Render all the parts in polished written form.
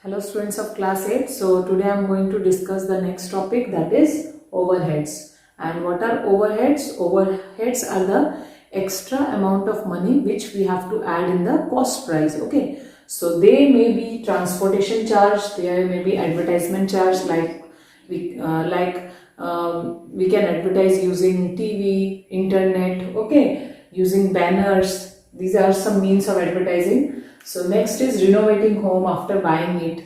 Hello students of class 8. So today I am going to discuss the next topic, that is overheads. And what are overheads? Overheads are the extra amount of money which we have to add in the cost price. Okay. So they may be transportation charge, there may be advertisement charge, like we can advertise using TV, internet, okay, using banners. These are some means of advertising. So next is renovating home after buying it.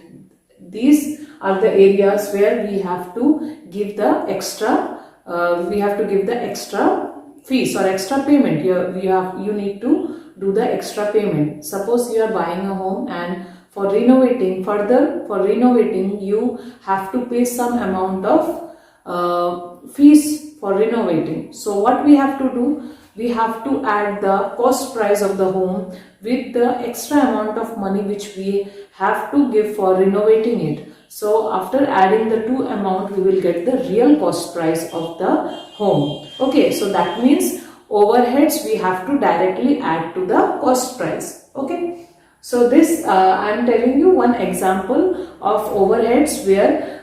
These are the areas where we have to give the extra fees or extra payment. You need to do the extra payment. Suppose you are buying a home, and for renovating you have to pay some amount of fees for renovating. So what we have to do, we have to add the cost price of the home with the extra amount of money which we have to give for renovating it. So after adding the two amount, we will get the real cost price of the home. Okay, so that means overheads we have to directly add to the cost price. Okay, so this I am telling you one example of overheads where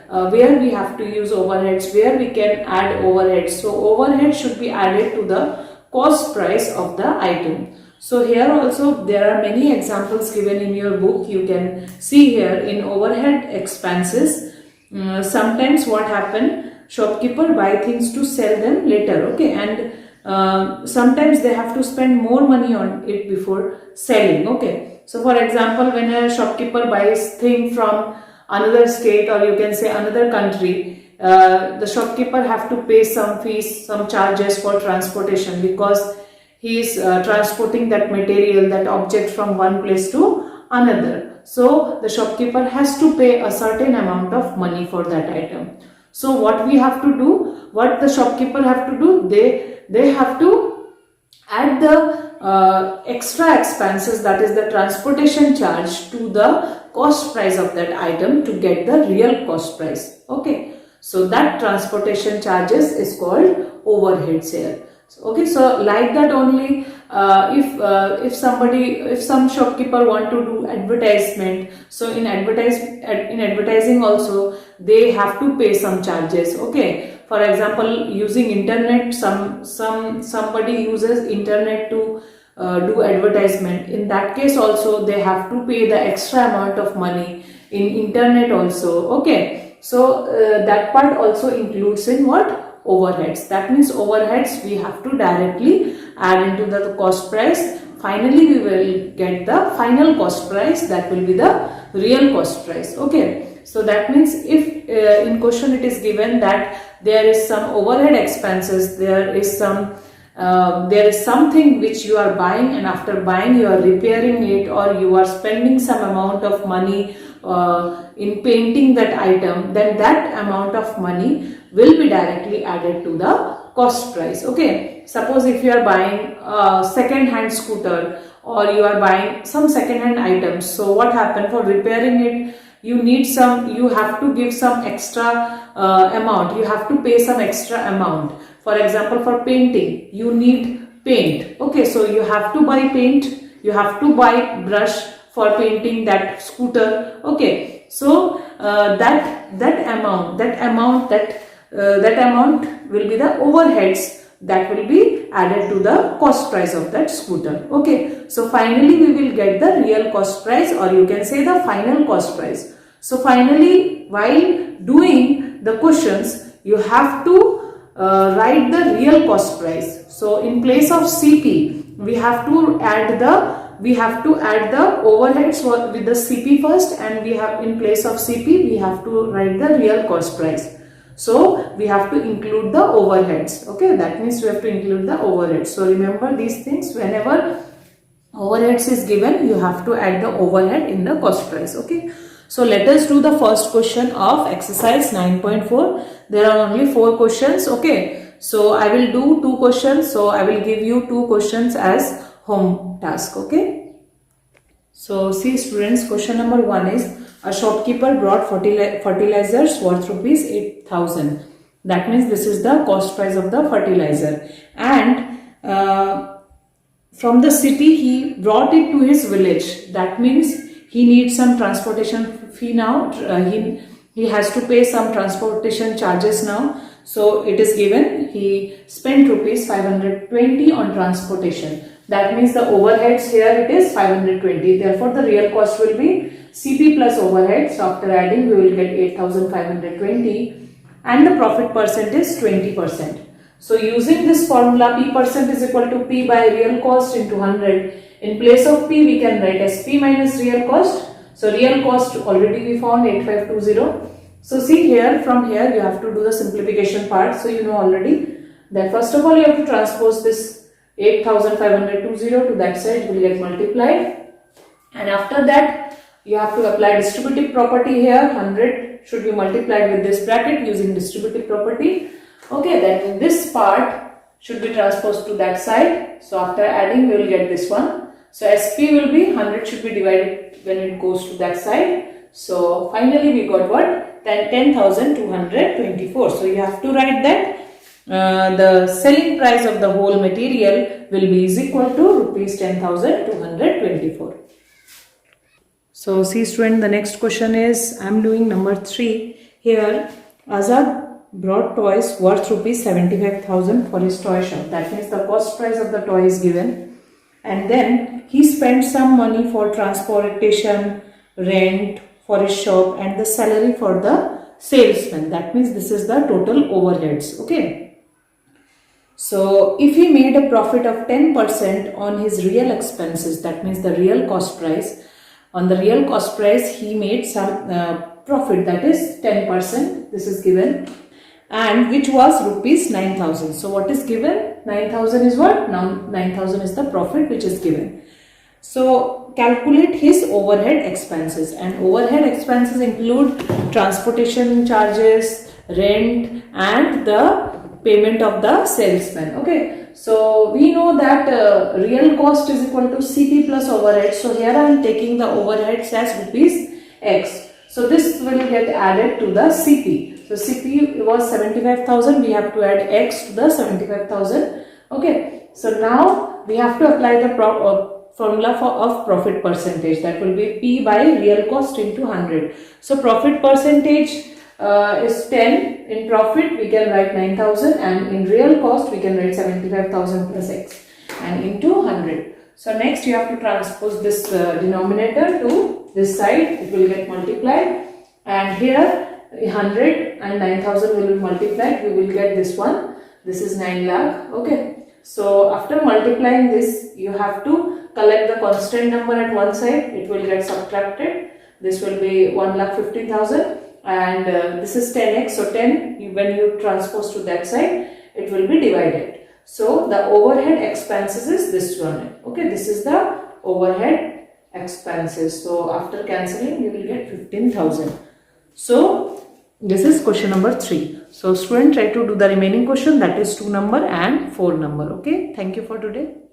we have to use overheads, where we can add overheads. So overhead should be added to the cost price of the item. So here also there are many examples given in your book. You can see here in overhead expenses, sometimes what happen, shopkeeper buy things to sell them later, okay, and sometimes they have to spend more money on it before selling, okay. So for example, when a shopkeeper buys thing from another state, or you can say another country, the shopkeeper have to pay some fees, some charges for transportation, because he is transporting that material, that object from one place to another. So the shopkeeper has to pay a certain amount of money for that item. So what we have to do, what the shopkeeper have to do, they have to add the extra expenses, that is the transportation charge, to the cost price of that item to get the real cost price. Okay. So that transportation charges is called overheads here. Okay, so like that only, if some shopkeeper want to do advertisement, so in advertising also they have to pay some charges. Okay, for example, using internet, somebody uses internet to do advertisement. In that case also they have to pay the extra amount of money in internet also. Okay. So that part also includes in what? Overheads. That means overheads we have to directly add into the cost price. Finally we will get the final cost price, that will be the real cost price. Okay. So that means if in question it is given that there is some overhead expenses, there is something which you are buying, and after buying you are repairing it, or you are spending some amount of money in painting that item, then that amount of money will be directly added to the cost price. Okay, suppose if you are buying a second hand scooter, or you are buying some second hand items, so what happened, for repairing it you have to give some extra amount, you have to pay some extra amount. For example, for painting you need paint. Okay, so you have to buy paint, you have to buy brush for painting that scooter. Okay, so that amount will be the overheads that will be added to the cost price of that scooter. Okay, so finally we will get the real cost price, or you can say the final cost price. So finally, while doing the questions, you have to write the real cost price. So in place of CP, we have to add the overheads with the CP first, and we have, in place of CP, we have to write the real cost price. So we have to include the overheads. Okay, that means we have to include the overheads. So remember these things, whenever overheads is given, you have to add the overhead in the cost price. Okay, so let us do the first question of exercise 9.4. There are only 4 questions. Okay, so I will do 2 questions. So I will give you 2 questions as home task. Okay, so see students, question number 1 is, a shopkeeper brought fertilizers worth rupees 8,000. That means this is the cost price of the fertilizer, and from the city he brought it to his village. That means he needs some transportation fee now. He has to pay some transportation charges now. So it is given he spent rupees 520 on transportation. That means the overheads here it is 520. Therefore the real cost will be CP plus overheads. So after adding we will get 8520 and the profit percent is 20%. So using this formula P percent is equal to P by real cost into 100. In place of P we can write as P minus real cost. So real cost already we found 8520. So see here, from here you have to do the simplification part. So you know already that first of all you have to transpose this 8520 to that side, will get multiplied, and after that you have to apply distributive property here. 100 should be multiplied with this bracket using distributive property. Okay, then this part should be transposed to that side. So after adding we will get this one. So SP will be 100 should be divided when it goes to that side. So finally we got what? 10,224. So you have to write that the selling price of the whole material will be is equal to rupees 10,224. So see student, the next question is, I am doing number 3. Here Azad brought toys worth rupees 75,000 for his toy shop. That means the cost price of the toy is given, and then he spent some money for transportation, rent for his shop and the salary for the salesman. That means this is the total overheads. Okay. So if he made a profit of 10% on his real expenses, that means the real cost price, on the real cost price he made some profit, that is 10%, this is given, and which was rupees 9,000. So what is given? 9,000 is what? Now 9,000 is the profit which is given. So calculate his overhead expenses, and overhead expenses include transportation charges, rent and the payment of the salesman. Okay, so we know that real cost is equal to CP plus overhead. So here I am taking the overheads as rupees X. So this will get added to the CP. So CP was 75,000. We have to add X to the 75,000. Okay, so now we have to apply the formula of profit percentage. That will be P by real cost into 100. So profit percentage is 10. In profit we can write 9,000, and in real cost we can write 75,000 plus X and into 100. So next you have to transpose this denominator to this side. It will get multiplied, and here 100 and 9,000 will be multiplied. We will get this one. This is 9 lakh. Okay. So after multiplying this, you have to collect the constant number at one side. It will get subtracted. This will be 1,50,000. And this is 10x, so 10 when you transpose to that side it will be divided. So the overhead expenses is this one. Okay, this is the overhead expenses. So after cancelling you will get 15,000. So this is question number 3. So student, try to do the remaining question, that is 2 number and 4 number. Okay, thank you for today.